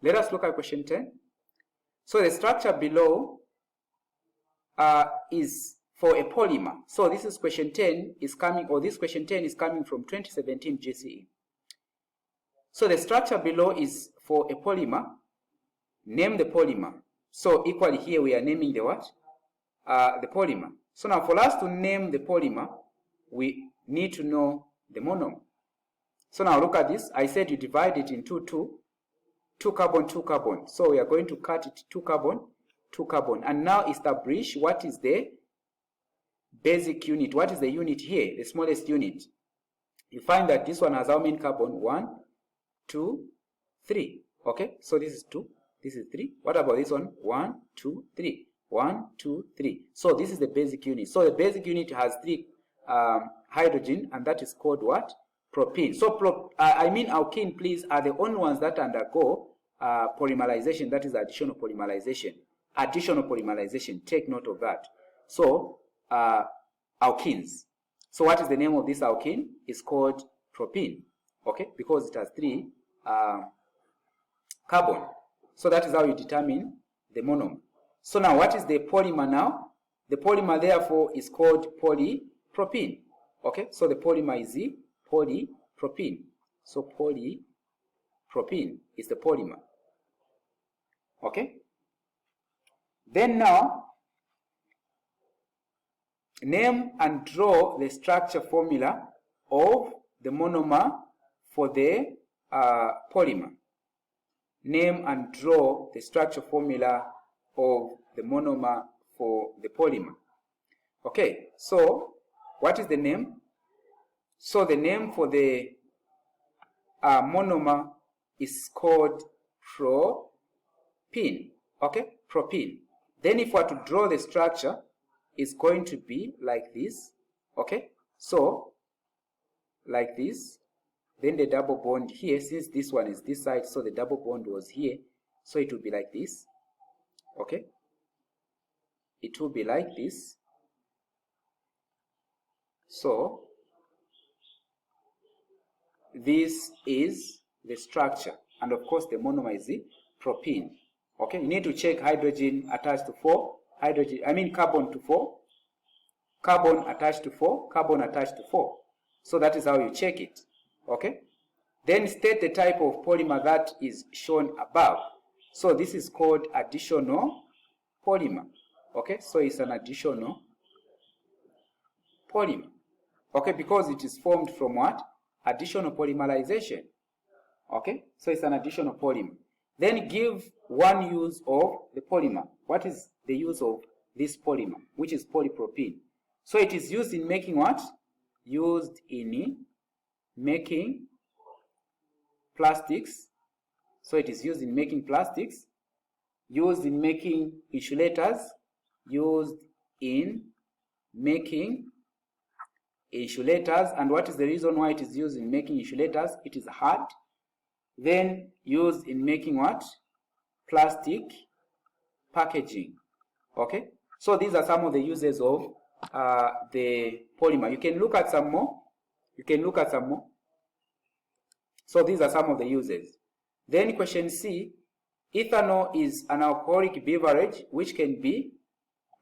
Let us look at question 10. So the structure below is for a polymer. So this is question 10 is coming, or this question 10 is coming from 2017 GCE. So the structure below is for a polymer. Name the polymer. So equally here we are naming the what? The polymer. So now for us to name the polymer, we need to know the monomer. So now look at this. I said you divide it into two carbon, 2 carbon. So we are going to cut it 2 carbon, 2 carbon. And now establish what is the basic unit. What is the unit here? The smallest unit. You find that this one has how many carbon? 1, 2, 3. Okay, so this is 2. This is 3. What about this one? 1, 2, 3. 1, 2, 3. So this is the basic unit. So the basic unit has 3 hydrogen, and that is called what? Propene. So alkene, please, are the only ones that undergo polymerization. That is additional polymerization. Additional polymerization. Take note of that. So alkenes. So what is the name of this alkene? It's called propene. Okay, because it has 3 carbon. So that is how you determine the monomer. So now what is the polymer now? The polymer therefore is called polypropene. Okay, so the polymer is the polypropene. So polypropene is the polymer. Okay. Then now, name and draw the structure formula of the monomer for the polymer. Name and draw the structure formula of the monomer for the polymer. Okay, so what is the name? So the name for the monomer is called propene. Okay, propene. Then if we are to draw the structure, it's going to be like this. Okay, so like this. Then the double bond here, since this one is this side, so the double bond was here, so it will be like this. Okay, it will be like this. So this is the structure, and of course the monomer is the propene. Okay, you need to check hydrogen attached to 4, carbon to 4, carbon attached to 4, carbon attached to 4. So that is how you check it. Okay, then state the type of polymer that is shown above. So this is called additional polymer. Okay, so it's an additional polymer. Okay, because it is formed from what? Additional polymerization. Okay, so it's an additional polymer. Then give one use of the polymer. What is the use of this polymer, which is polypropene? So it is used in making what? Used in making plastics. So it is used in making plastics, used in making insulators, used in making insulators. And what is the reason why it is used in making insulators? It is hard. Then used in making what? Plastic packaging. Okay, so these are some of the uses of the polymer. You can look at some more. So these are some of the uses. Then question C, ethanol is an alcoholic beverage which can be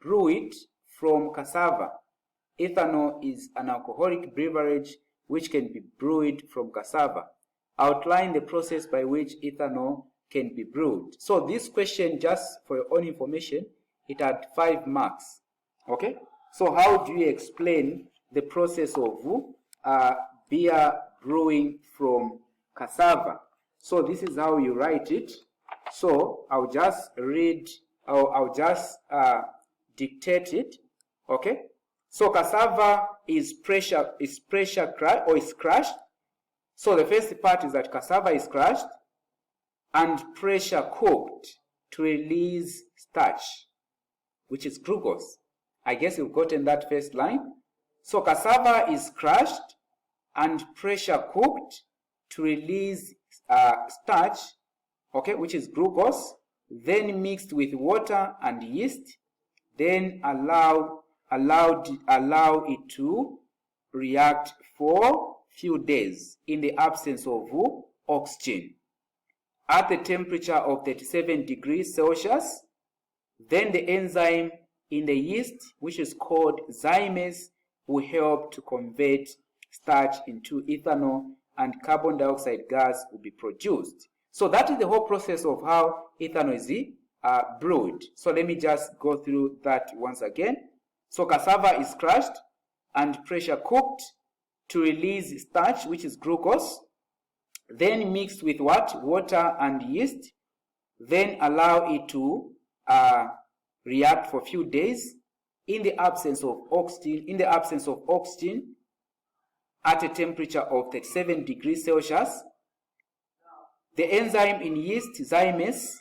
brewed from cassava. Ethanol is an alcoholic beverage which can be brewed from cassava. Outline the process by which ethanol can be brewed. So this question, just for your own information, it had 5 marks. Okay, so how do you explain the process of beer brewing from cassava? So this is how you write it. So I'll just read, I'll just dictate it. Okay, so cassava is crushed. So the first part is that cassava is crushed and pressure cooked to release starch, which is glucose. I guess you've gotten that first line. So cassava is crushed and pressure cooked to release starch, okay, which is glucose, then mixed with water and yeast, then allow it to react for few days in the absence of oxygen. at the temperature of 37 degrees Celsius. Then the enzyme in the yeast, which is called zymase, will help to convert starch into ethanol, and carbon dioxide gas will be produced. So that is the whole process of how ethanol is brewed. So let me just go through that once again. So cassava is crushed and pressure cooked to release starch, which is glucose, then mixed with what? Water and yeast, then allow it to react for a few days in the absence of oxygen, at a temperature of 37 degrees Celsius. The enzyme in yeast, zymase,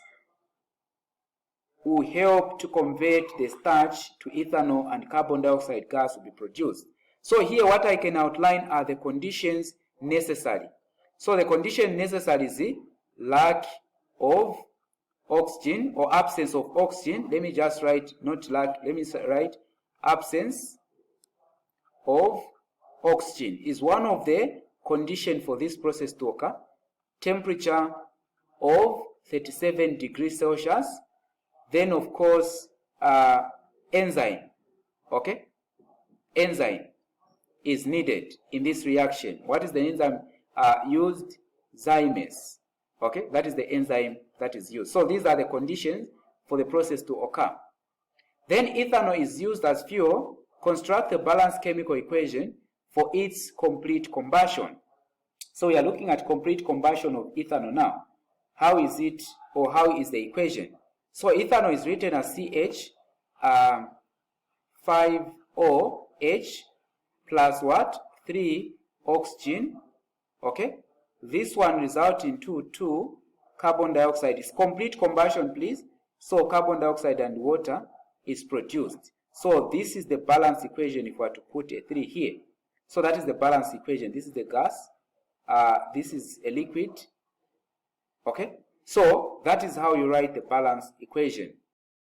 will help to convert the starch to ethanol, and carbon dioxide gas will be produced. So here what I can outline are the conditions necessary. So the condition necessary is the lack of oxygen or absence of oxygen. Let me just write, not lack, let me write absence of oxygen is one of the conditions for this process to occur. Temperature of 37 degrees Celsius. Then of course enzyme, okay? Enzyme is needed in this reaction. What is the enzyme used? Zymase, okay? That is the enzyme that is used. So these are the conditions for the process to occur. Then ethanol is used as fuel. Construct a balanced chemical equation for its complete combustion. So we are looking at complete combustion of ethanol now. How is it, or how is the equation? So ethanol is written as CH5OH plus what? 3 oxygen. Okay? This one results into 2 carbon dioxide. It's complete combustion, please. So carbon dioxide and water is produced. So this is the balanced equation if we are to put a 3 here. So that is the balanced equation. This is the gas. This is a liquid. Okay? So that is how you write the balanced equation.